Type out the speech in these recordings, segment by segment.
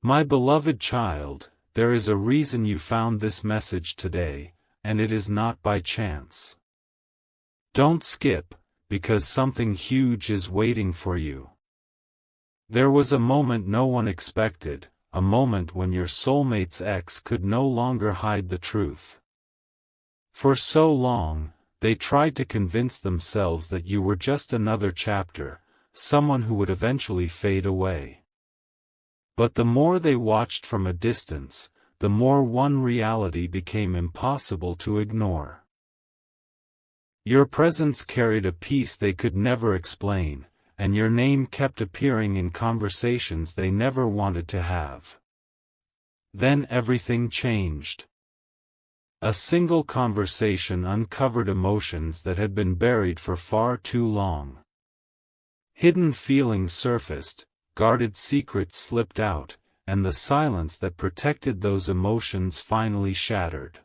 My beloved child, there is a reason you found this message today, and it is not by chance. Don't skip, because something huge is waiting for you. There was a moment no one expected, a moment when your soulmate's ex could no longer hide the truth. For so long, they tried to convince themselves that you were just another chapter, someone who would eventually fade away. But the more they watched from a distance, the more one reality became impossible to ignore. Your presence carried a peace they could never explain, and your name kept appearing in conversations they never wanted to have. Then everything changed. A single conversation uncovered emotions that had been buried for far too long. Hidden feelings surfaced, guarded secrets slipped out, and the silence that protected those emotions finally shattered.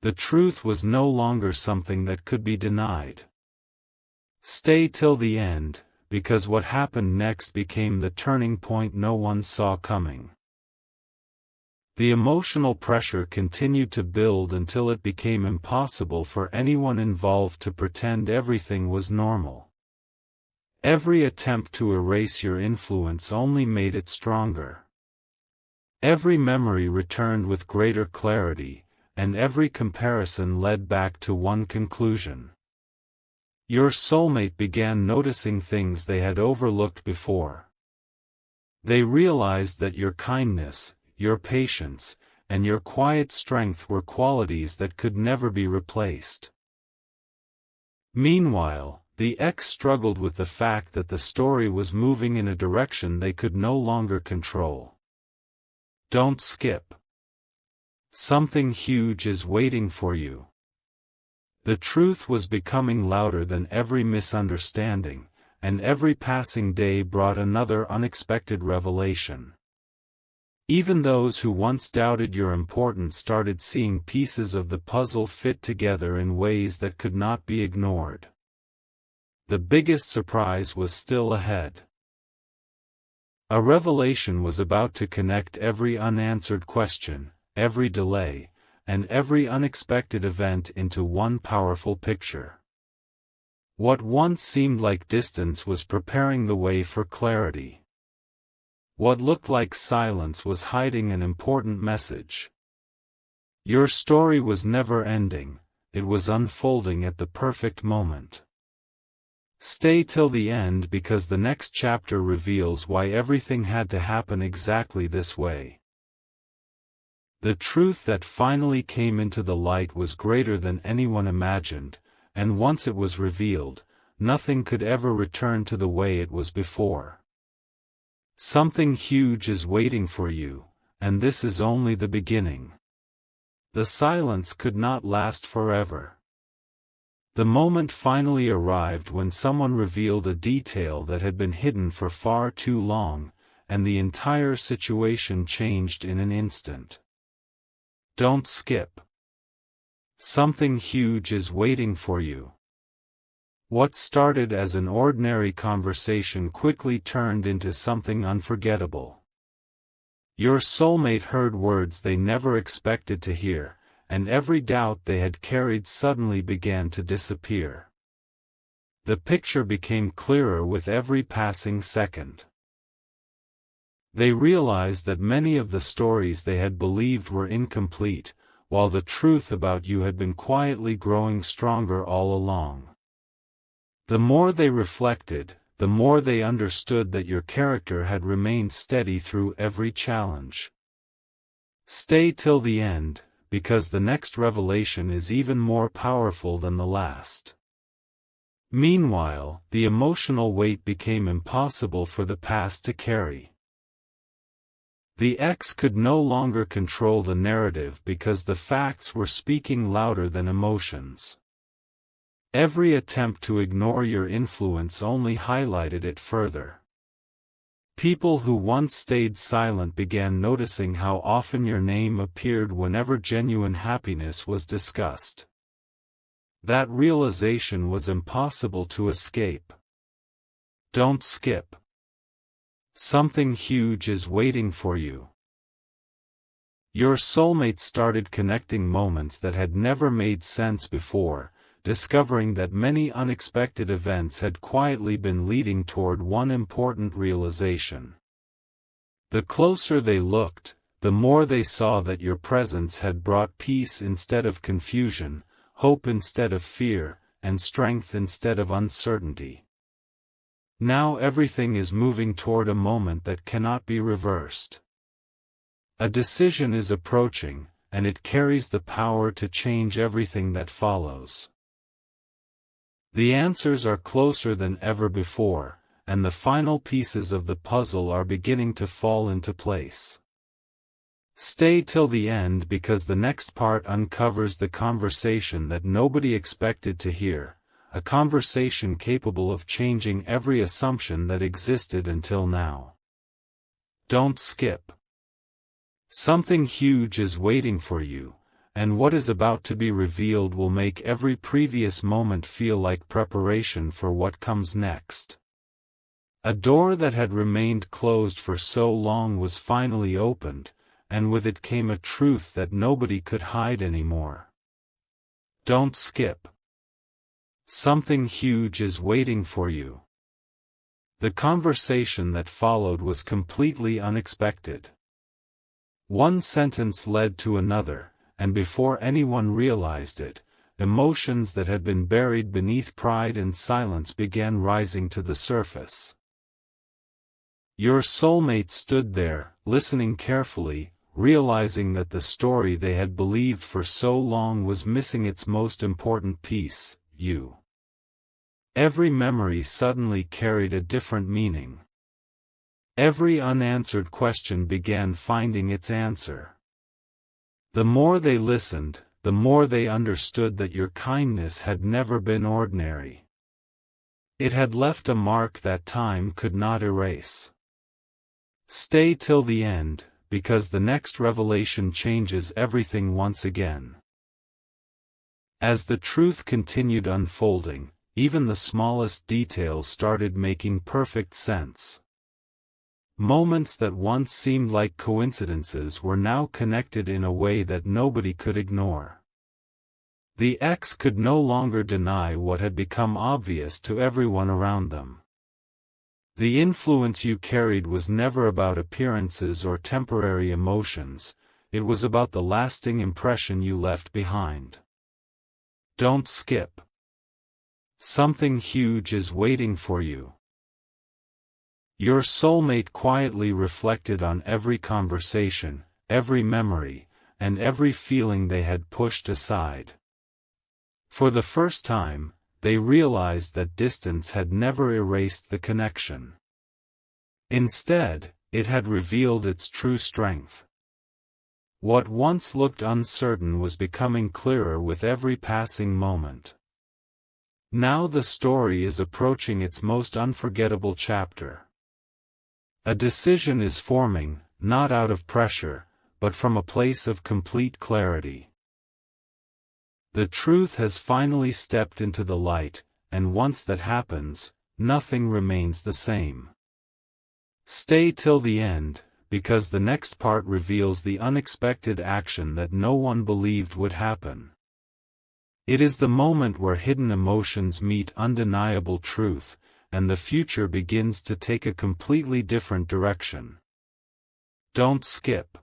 The truth was no longer something that could be denied. Stay till the end, because what happened next became the turning point no one saw coming. The emotional pressure continued to build until it became impossible for anyone involved to pretend everything was normal. Every attempt to erase your influence only made it stronger. Every memory returned with greater clarity, and every comparison led back to one conclusion. Your soulmate began noticing things they had overlooked before. They realized that your kindness, your patience, and your quiet strength were qualities that could never be replaced. Meanwhile, the ex struggled with the fact that the story was moving in a direction they could no longer control. Don't skip. Something huge is waiting for you. The truth was becoming louder than every misunderstanding, and every passing day brought another unexpected revelation. Even those who once doubted your importance started seeing pieces of the puzzle fit together in ways that could not be ignored. The biggest surprise was still ahead. A revelation was about to connect every unanswered question, every delay, and every unexpected event into one powerful picture. What once seemed like distance was preparing the way for clarity. What looked like silence was hiding an important message. Your story was never ending, it was unfolding at the perfect moment. Stay till the end because the next chapter reveals why everything had to happen exactly this way. The truth that finally came into the light was greater than anyone imagined, and once it was revealed, nothing could ever return to the way it was before. Something huge is waiting for you, and this is only the beginning. The silence could not last forever. The moment finally arrived when someone revealed a detail that had been hidden for far too long, and the entire situation changed in an instant. Don't skip. Something huge is waiting for you. What started as an ordinary conversation quickly turned into something unforgettable. Your soulmate heard words they never expected to hear, and every doubt they had carried suddenly began to disappear. The picture became clearer with every passing second. They realized that many of the stories they had believed were incomplete, while the truth about you had been quietly growing stronger all along. The more they reflected, the more they understood that your character had remained steady through every challenge. Stay till the end, because the next revelation is even more powerful than the last. Meanwhile, the emotional weight became impossible for the past to carry. The ex could no longer control the narrative because the facts were speaking louder than emotions. Every attempt to ignore your influence only highlighted it further. People who once stayed silent began noticing how often your name appeared whenever genuine happiness was discussed. That realization was impossible to escape. Don't skip. Something huge is waiting for you. Your soulmate started connecting moments that had never made sense before, discovering that many unexpected events had quietly been leading toward one important realization. The closer they looked, the more they saw that your presence had brought peace instead of confusion, hope instead of fear, and strength instead of uncertainty. Now everything is moving toward a moment that cannot be reversed. A decision is approaching, and it carries the power to change everything that follows. The answers are closer than ever before, and the final pieces of the puzzle are beginning to fall into place. Stay till the end because the next part uncovers the conversation that nobody expected to hear, a conversation capable of changing every assumption that existed until now. Don't skip. Something huge is waiting for you, and what is about to be revealed will make every previous moment feel like preparation for what comes next. A door that had remained closed for so long was finally opened, and with it came a truth that nobody could hide anymore. Don't skip. Something huge is waiting for you. The conversation that followed was completely unexpected. One sentence led to another, and before anyone realized it, emotions that had been buried beneath pride and silence began rising to the surface. Your soulmate stood there, listening carefully, realizing that the story they had believed for so long was missing its most important piece, you. Every memory suddenly carried a different meaning. Every unanswered question began finding its answer. The more they listened, the more they understood that your kindness had never been ordinary. It had left a mark that time could not erase. Stay till the end, because the next revelation changes everything once again. As the truth continued unfolding, even the smallest details started making perfect sense. Moments that once seemed like coincidences were now connected in a way that nobody could ignore. The ex could no longer deny what had become obvious to everyone around them. The influence you carried was never about appearances or temporary emotions, it was about the lasting impression you left behind. Don't skip. Something huge is waiting for you. Your soulmate quietly reflected on every conversation, every memory, and every feeling they had pushed aside. For the first time, they realized that distance had never erased the connection. Instead, it had revealed its true strength. What once looked uncertain was becoming clearer with every passing moment. Now the story is approaching its most unforgettable chapter. A decision is forming, not out of pressure, but from a place of complete clarity. The truth has finally stepped into the light, and once that happens, nothing remains the same. Stay till the end, because the next part reveals the unexpected action that no one believed would happen. It is the moment where hidden emotions meet undeniable truth, and the future begins to take a completely different direction. Don't skip.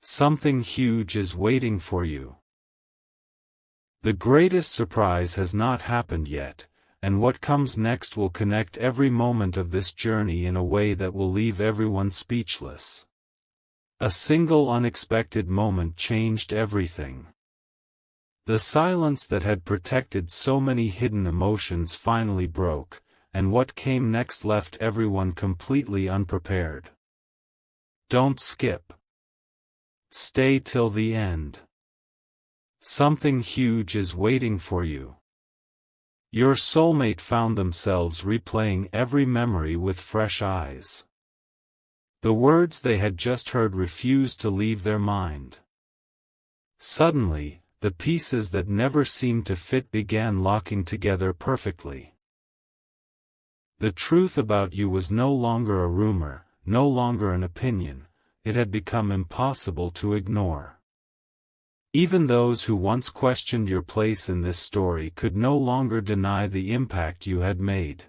Something huge is waiting for you. The greatest surprise has not happened yet, and what comes next will connect every moment of this journey in a way that will leave everyone speechless. A single unexpected moment changed everything. The silence that had protected so many hidden emotions finally broke, and what came next left everyone completely unprepared. Don't skip. Stay till the end. Something huge is waiting for you. Your soulmate found themselves replaying every memory with fresh eyes. The words they had just heard refused to leave their mind. Suddenly, the pieces that never seemed to fit began locking together perfectly. The truth about you was no longer a rumor, no longer an opinion. It had become impossible to ignore. Even those who once questioned your place in this story could no longer deny the impact you had made.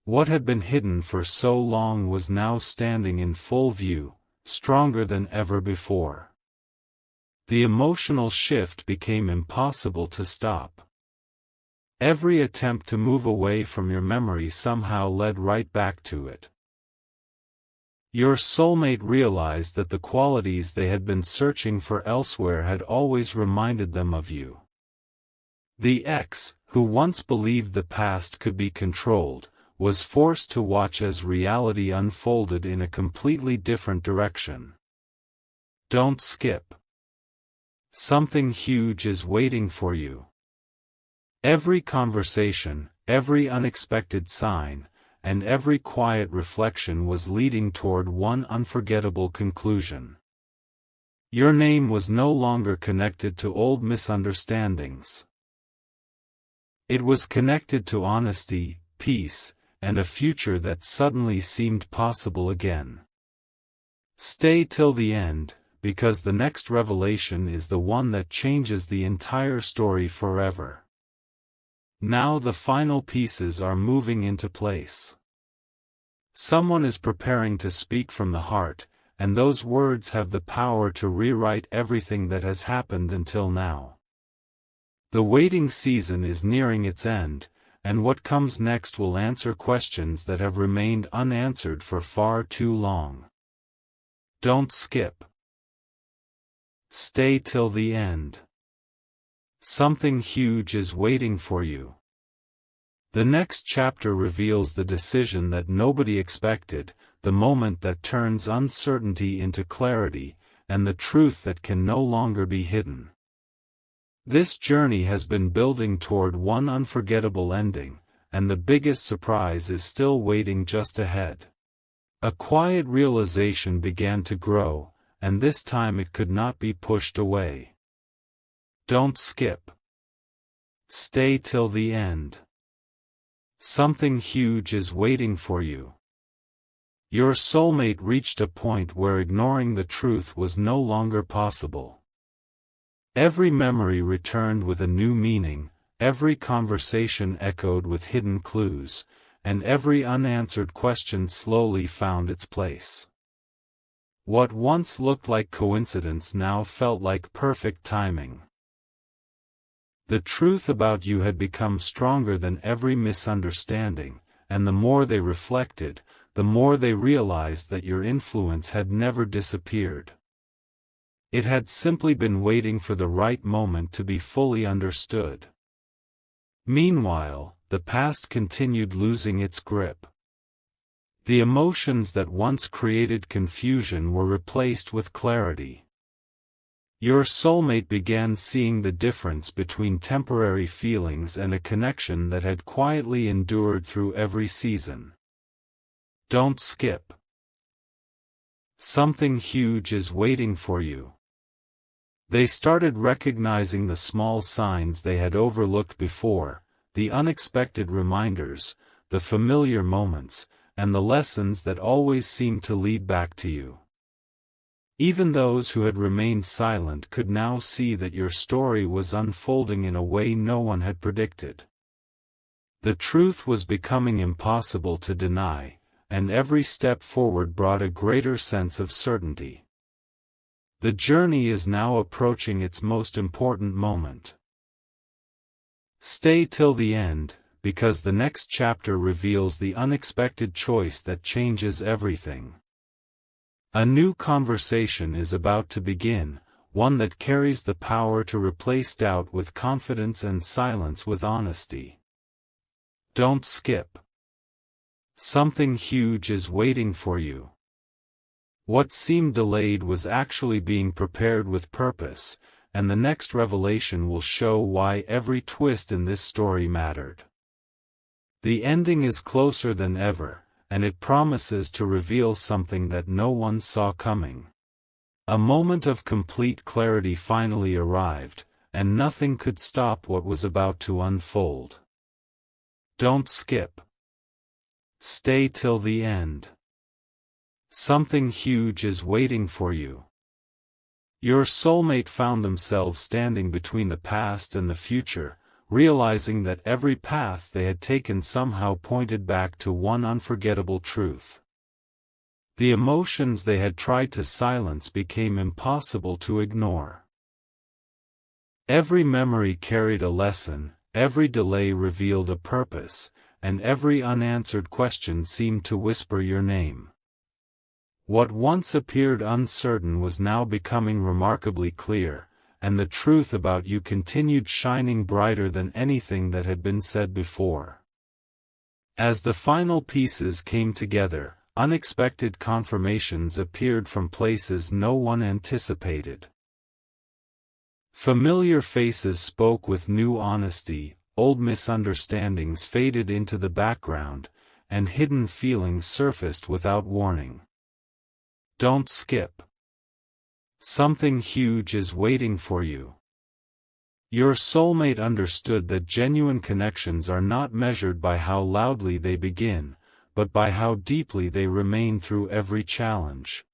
What had been hidden for so long was now standing in full view, stronger than ever before. The emotional shift became impossible to stop. Every attempt to move away from your memory somehow led right back to it. Your soulmate realized that the qualities they had been searching for elsewhere had always reminded them of you. The ex, who once believed the past could be controlled, was forced to watch as reality unfolded in a completely different direction. Don't skip. Something huge is waiting for you. Every conversation, every unexpected sign, and every quiet reflection was leading toward one unforgettable conclusion. Your name was no longer connected to old misunderstandings. It was connected to honesty, peace, and a future that suddenly seemed possible again. Stay till the end, because the next revelation is the one that changes the entire story forever. Now the final pieces are moving into place. Someone is preparing to speak from the heart, and those words have the power to rewrite everything that has happened until now. The waiting season is nearing its end, and what comes next will answer questions that have remained unanswered for far too long. Don't skip. Stay till the end. Something huge is waiting for you. The next chapter reveals the decision that nobody expected, the moment that turns uncertainty into clarity, and the truth that can no longer be hidden. This journey has been building toward one unforgettable ending, and the biggest surprise is still waiting just ahead. A quiet realization began to grow, and this time it could not be pushed away. Don't skip. Stay till the end. Something huge is waiting for you. Your soulmate reached a point where ignoring the truth was no longer possible. Every memory returned with a new meaning, every conversation echoed with hidden clues, and every unanswered question slowly found its place. What once looked like coincidence now felt like perfect timing. The truth about you had become stronger than every misunderstanding, and the more they reflected, the more they realized that your influence had never disappeared. It had simply been waiting for the right moment to be fully understood. Meanwhile, the past continued losing its grip. The emotions that once created confusion were replaced with clarity. Your soulmate began seeing the difference between temporary feelings and a connection that had quietly endured through every season. Don't skip. Something huge is waiting for you. They started recognizing the small signs they had overlooked before, the unexpected reminders, the familiar moments, and the lessons that always seemed to lead back to you. Even those who had remained silent could now see that your story was unfolding in a way no one had predicted. The truth was becoming impossible to deny, and every step forward brought a greater sense of certainty. The journey is now approaching its most important moment. Stay till the end, because the next chapter reveals the unexpected choice that changes everything. A new conversation is about to begin, one that carries the power to replace doubt with confidence and silence with honesty. Don't skip. Something huge is waiting for you. What seemed delayed was actually being prepared with purpose, and the next revelation will show why every twist in this story mattered. The ending is closer than ever, and it promises to reveal something that no one saw coming. A moment of complete clarity finally arrived, and nothing could stop what was about to unfold. Don't skip. Stay till the end. Something huge is waiting for you. Your soulmate found themselves standing between the past and the future, realizing that every path they had taken somehow pointed back to one unforgettable truth. The emotions they had tried to silence became impossible to ignore. Every memory carried a lesson, every delay revealed a purpose, and every unanswered question seemed to whisper your name. What once appeared uncertain was now becoming remarkably clear, and the truth about you continued shining brighter than anything that had been said before. As the final pieces came together, unexpected confirmations appeared from places no one anticipated. Familiar faces spoke with new honesty, old misunderstandings faded into the background, and hidden feelings surfaced without warning. Don't skip. Something huge is waiting for you. Your soulmate understood that genuine connections are not measured by how loudly they begin, but by how deeply they remain through every challenge.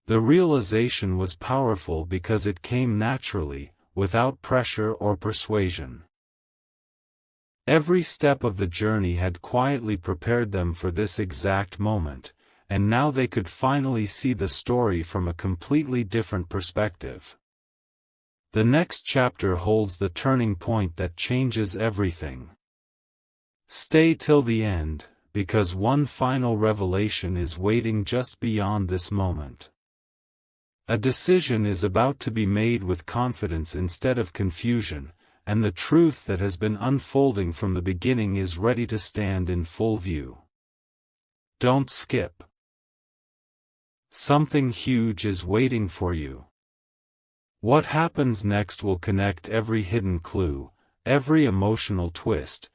The realization was powerful because it came naturally, without pressure or persuasion. Every step of the journey had quietly prepared them for this exact moment, and now they could finally see the story from a completely different perspective. The next chapter holds the turning point that changes everything. Stay till the end, because one final revelation is waiting just beyond this moment. A decision is about to be made with confidence instead of confusion, and the truth that has been unfolding from the beginning is ready to stand in full view. Don't skip. Something huge is waiting for you. What happens next will connect every hidden clue, every emotional twist,